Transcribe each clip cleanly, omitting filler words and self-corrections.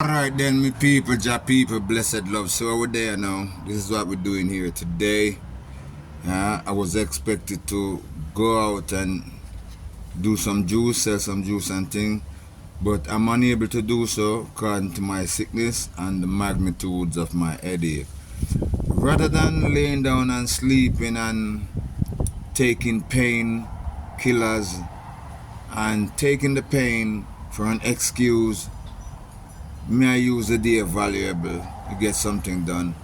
Alright then, me people, ja people, blessed love. So we're there now. This is what we're doing here today. I was expected to go out and do some juice, sell some juice and thing, but I'm unable to do so according to my sickness and the magnitudes of my headache. Rather than laying down and sleeping and taking pain killers and taking the pain for an excuse, may I use the day valuable to get something done.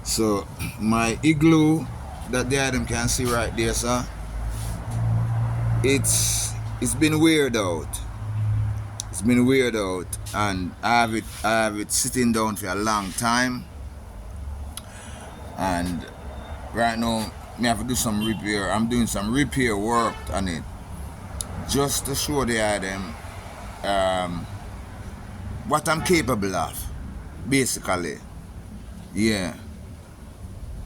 So my igloo that the item can see right there, sir, it's been weird out. It's been weird out, and I have it sitting down for a long time, and right now me have to do some repair. I'm doing some repair work on it just to show the item um, what I'm capable of, basically. Yeah,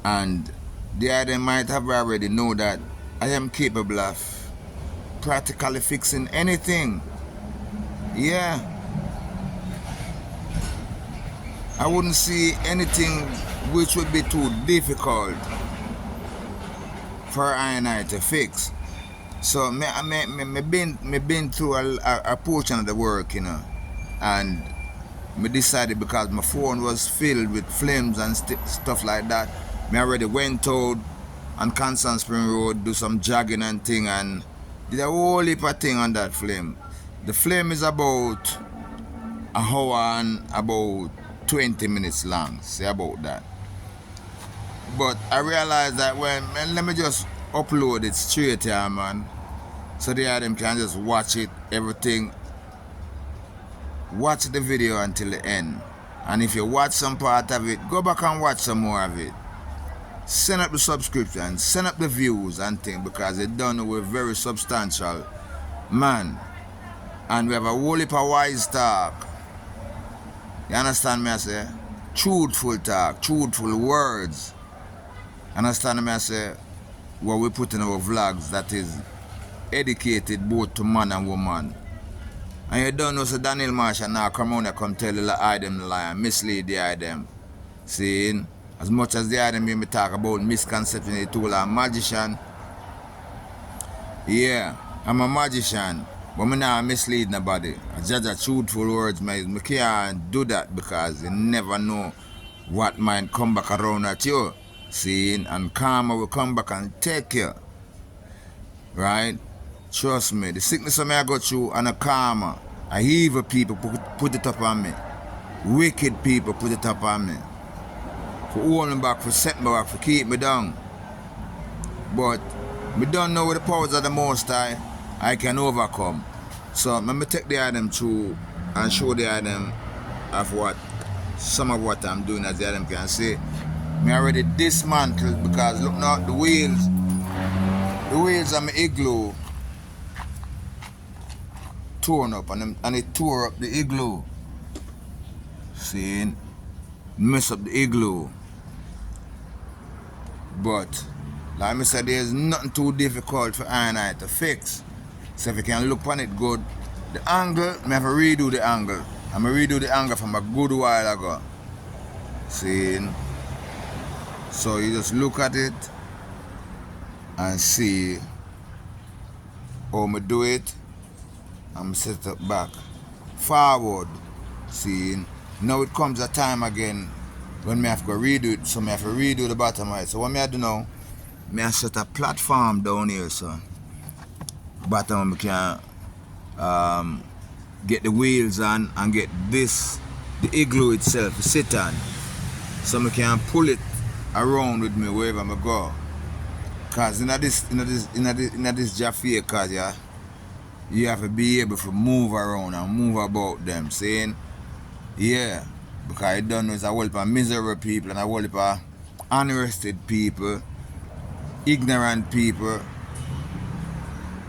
and the item might have already know that I am capable of practically fixing anything. Yeah, I wouldn't see anything which would be too difficult for I and I to fix. So me been through a portion of the work, and me decided because my phone was filled with flames and stuff like that. Me already went out on Constant Spring Road, do some jogging and thing, and did a whole heap of thing on that flame. The flame is about an hour and about 20 minutes long, say about that. But I realized that man, let me just upload it straight here, man, so the them can just watch it, everything. Watch the video until the end. And if you watch some part of it, go back and watch some more of it. Send up the subscription, send up the views and things, because it done with very substantial man. And we have a whole heap of wise talk. You understand me, I say? Truthful talk, truthful words. Understand me, I say? What we put in our vlogs that is educated both to man and woman. And you don't know, so Daniel Marshall now come on and come tell the item the lie and mislead the item. Seeing? As much as the item me talk about misconception, the tool a magician. Yeah, I'm a magician. But me not mislead nobody. I judge a truthful words, me can't do that because you never know what might come back around at you. Seeing? And karma will come back and take you. Right? Trust me, the sickness of me I go through and a karma. Evil people put it up on me. Wicked people put it up on me. For hold me back, for set me back, for keep me down. But me don't know with the powers of the Most High I can overcome. So let me take the item through and show the item of what some of what I'm doing, as the item can see. Me already dismantled because look now the wheels of my igloo torn up, and it tore up the igloo. See, mess up the igloo. But like I said, there's nothing too difficult for I and I to fix. So if you can look on it good, the angle, I have to redo the angle. I'm going to redo the angle from a good while ago. See? So you just look at it and see how I do it. I'm set up back. Forward. See? Now it comes a time again when I have to redo it. So I have to redo the bottom right. So what I do now, I set a platform down here, so bottom I can get the wheels on and get this, the igloo itself, to sit on. So I can pull it around with me wherever I go. Cause in this Jaffa cause yeah, you have to be able to move around and move about them, saying? Yeah. Because I don't know it's a whole heap of miserable people and a whole heap of unrested people, ignorant people,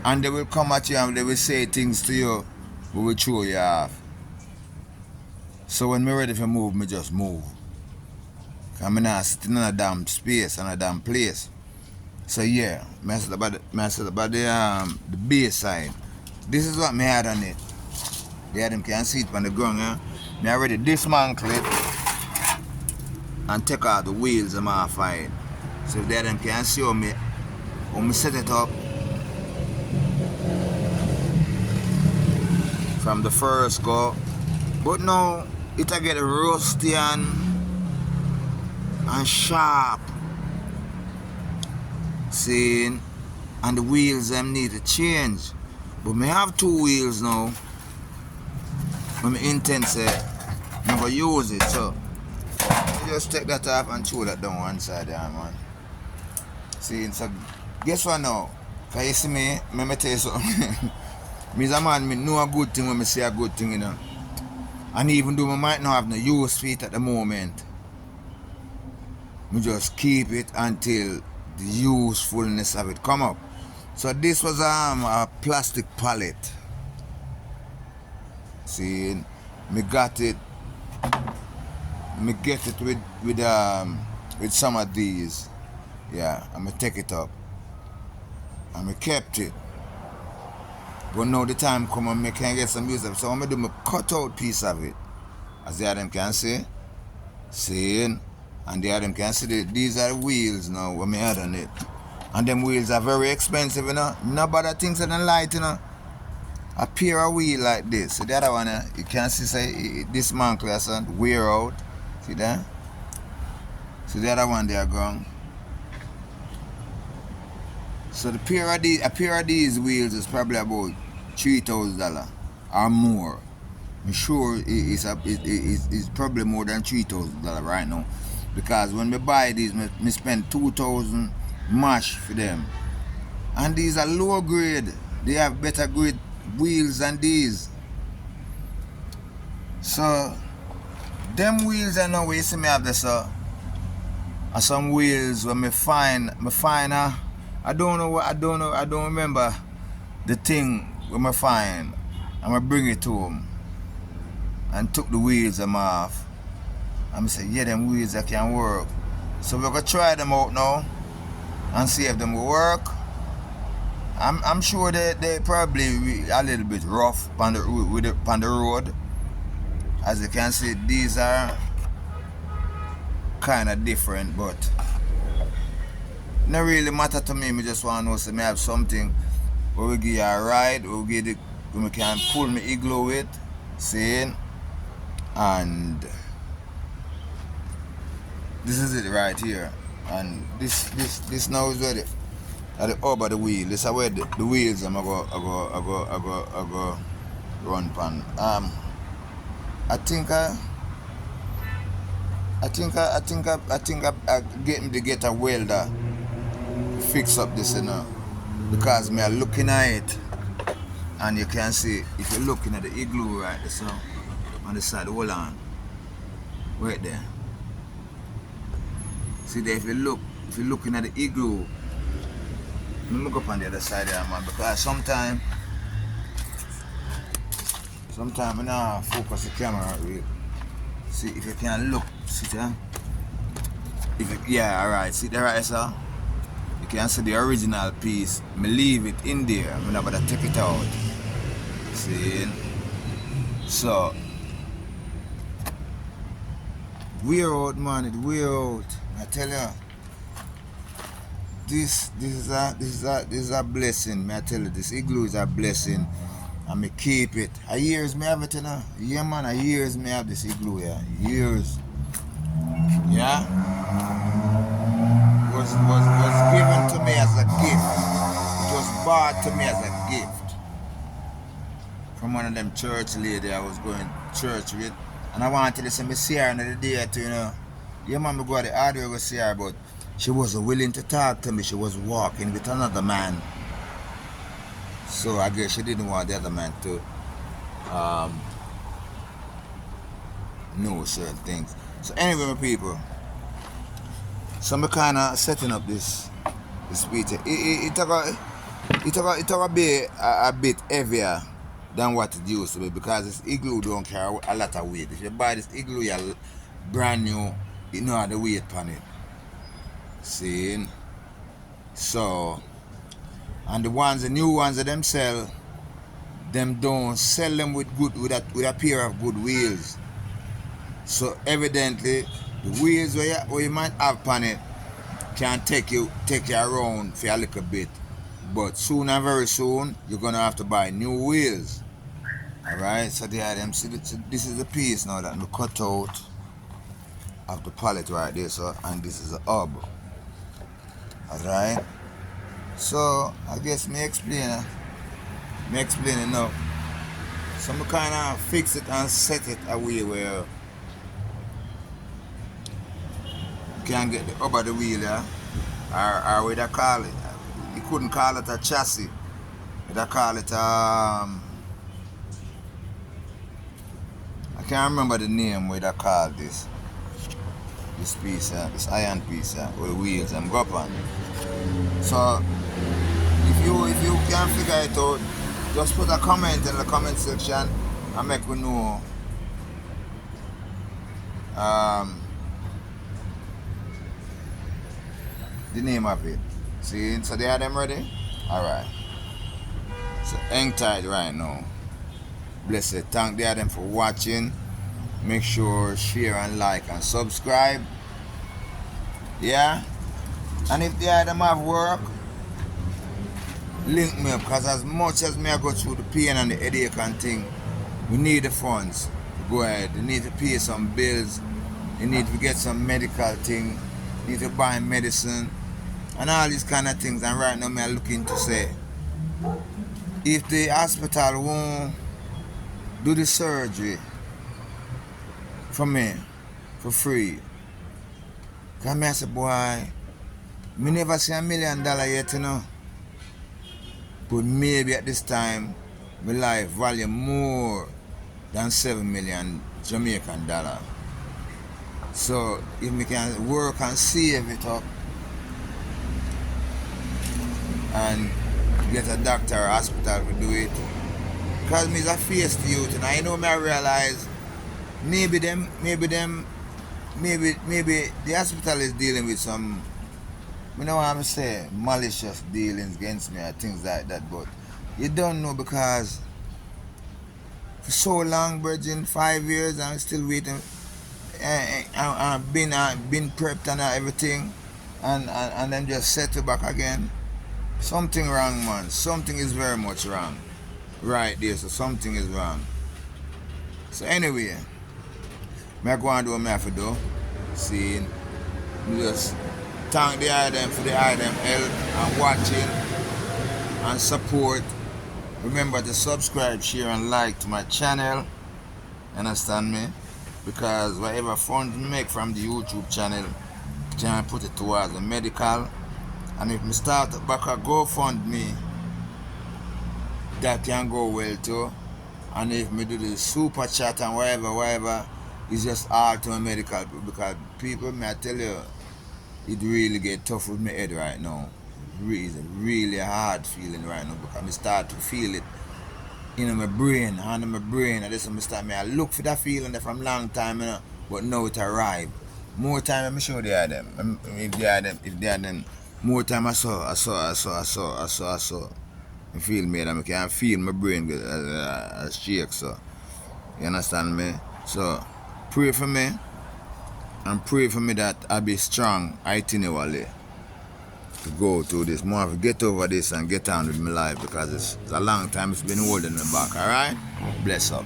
and they will come at you and they will say things to you, we will throw you off. So when I'm ready to move, me just move. I'm not sitting in a damn space, in a damn place. So yeah, I said about the base side. This is what I had on it. Yeah, them can see it on the ground, Me already dismantle it and take out the wheels I'm off it. So if them can see how me set it up from the first go. But now it'll get rusty and sharp. See, and the wheels them need to change. But me have two wheels now. When me intend say I'm gonna use it, so I just take that off and throw that down one side there, man. See, so guess what now? Cause you see me tell you something. Me as a man, me know a good thing when me say a good thing, you know. And even though I might not have no use for it at the moment, me just keep it until the usefulness of it come up. So this was a plastic pallet. See, me got it. Me get it with some of these. Yeah, and me take it up. And me kept it. But now the time come and me can get some use of it. So I'm gonna do me cut out piece of it. As the them can see. See, and the them can see these are the wheels now when me add on it. And them wheels are very expensive, you know. Nobody thinks of them light, you know. A pair of wheel like this. So the other one, you can see say this man class and wear out. See that? So the other one they are gone. So a pair of these wheels is probably about $3,000 or more. I'm sure it's probably more than $3,000 right now. Because when we buy these, me spend $2,000 mash for them. And these are low grade. They have better grade wheels than these. So them wheels I know we see me have this are some wheels when me find I don't remember the thing when me find. I'm gonna bring it to them and took the wheels them off. I'm say yeah, them wheels that can work. So we're gonna try them out now and see if them will work. I'm sure they probably a little bit rough on the road. As you can see, these are kind of different, but not really matter to me. Me just want to know so me have something where we give you a ride, where we can pull me Igloo with, see, and this is it right here. And this now is where at the over the wheel. This is where the wheels I'm go run pan. I think I get a welder to fix up this, you know, because me are looking at it, and you can see if you're looking at the Igloo right there, so on the side, hold on, right there. See there, if you're looking at the Igloo, let me look up on the other side there, man, because sometimes I now focus the camera real. See if you can look, see there? Yeah, alright, see there right, sir? You can see the original piece. Me leave it in there, I'm not gonna take it out. See? So wear out, man, it wear out. I tell you. This is a blessing, I tell you, this Igloo is a blessing. And me keep it. A years me have it, you know. Yeah, man, a years me have this Igloo, yeah. Years. Yeah? Was given to me as a gift. It was bought to me as a gift. From one of them church lady I was going to church with. And I wanted to see her another day too, you know. Yeah, man, me go to the audio to see her, but she wasn't willing to talk to me. She was walking with another man. So I guess she didn't want the other man to know certain things. So anyway, my people, so I'm kind of setting up this speech. It took a bit heavier than what it used to be, because this Igloo don't carry a lot of weight. If you buy this Igloo, you're brand new, you know how the weight on it. See? So, and the new ones that them sell, them don't sell them with a pair of good wheels. So evidently, the wheels where you might have on it can take you around for a little bit. But soon and very soon, you're gonna have to buy new wheels. Alright, so the item, see this is the piece now that we cut out of the pallet right there, so, and this is the hub. Alright, so I guess me explain it now. So I kind of fix it and set it away where you can get the hub of the wheel, yeah? Or what they call it. You couldn't call it a chassis. They call it I can't remember the name where they call this piece, this iron piece with the wheels and go up on. So if you can figure it out, just put a comment in the comment section and make me know the name of it. See, so they are them ready? Alright. So hang tight right now. Blessed. Thank them for watching. Make sure share and like and subscribe. Yeah? And if the item have work, link me up, because as much as me I go through the pain and the headache and thing, we need the funds. Go ahead. You need to pay some bills. You need to get some medical thing. You need to buy medicine. And all these kind of things. And right now me are looking to say, if the hospital won't do the surgery for me, for free, because I say, boy, me never see $1 million yet, you know. But maybe at this time, my life value more than 7 million Jamaican dollar. So if me can work and save it up and get a doctor or hospital to do it, because me is a face to youth, and I know me I realize maybe the hospital is dealing with some, you know what I'm saying, malicious dealings against me or things like that, but you don't know, because for so long, Virgin, 5 years, I'm still waiting. I've been prepped and everything, and then just settle back again. Something wrong, man. Something is very much wrong. Right there, so something is wrong. So anyway, I go and do what I have to do. See, just thank the item for the item help and watching and support. Remember to subscribe, share and like to my channel. Understand me? Because whatever funds we make from the YouTube channel, can put it towards the medical. And if we start back a GoFundMe, that can go well too. And if we do the super chat and whatever, it's just all to a medical, because people, may I tell you, it really get tough with my head right now. It's really a hard feeling right now, because I start to feel it in my brain, under my brain. And this I look for that feeling from long time, you know, but now it arrived. More time I'm sure they are them. If they are them, more time I saw. I feel me, I can feel my brain shake, so you understand me? So pray for me, and pray for me that I be strong itinerarily to go through this. More to get over this and get on with my life, because it's a long time it's been holding me back. Alright? Bless up.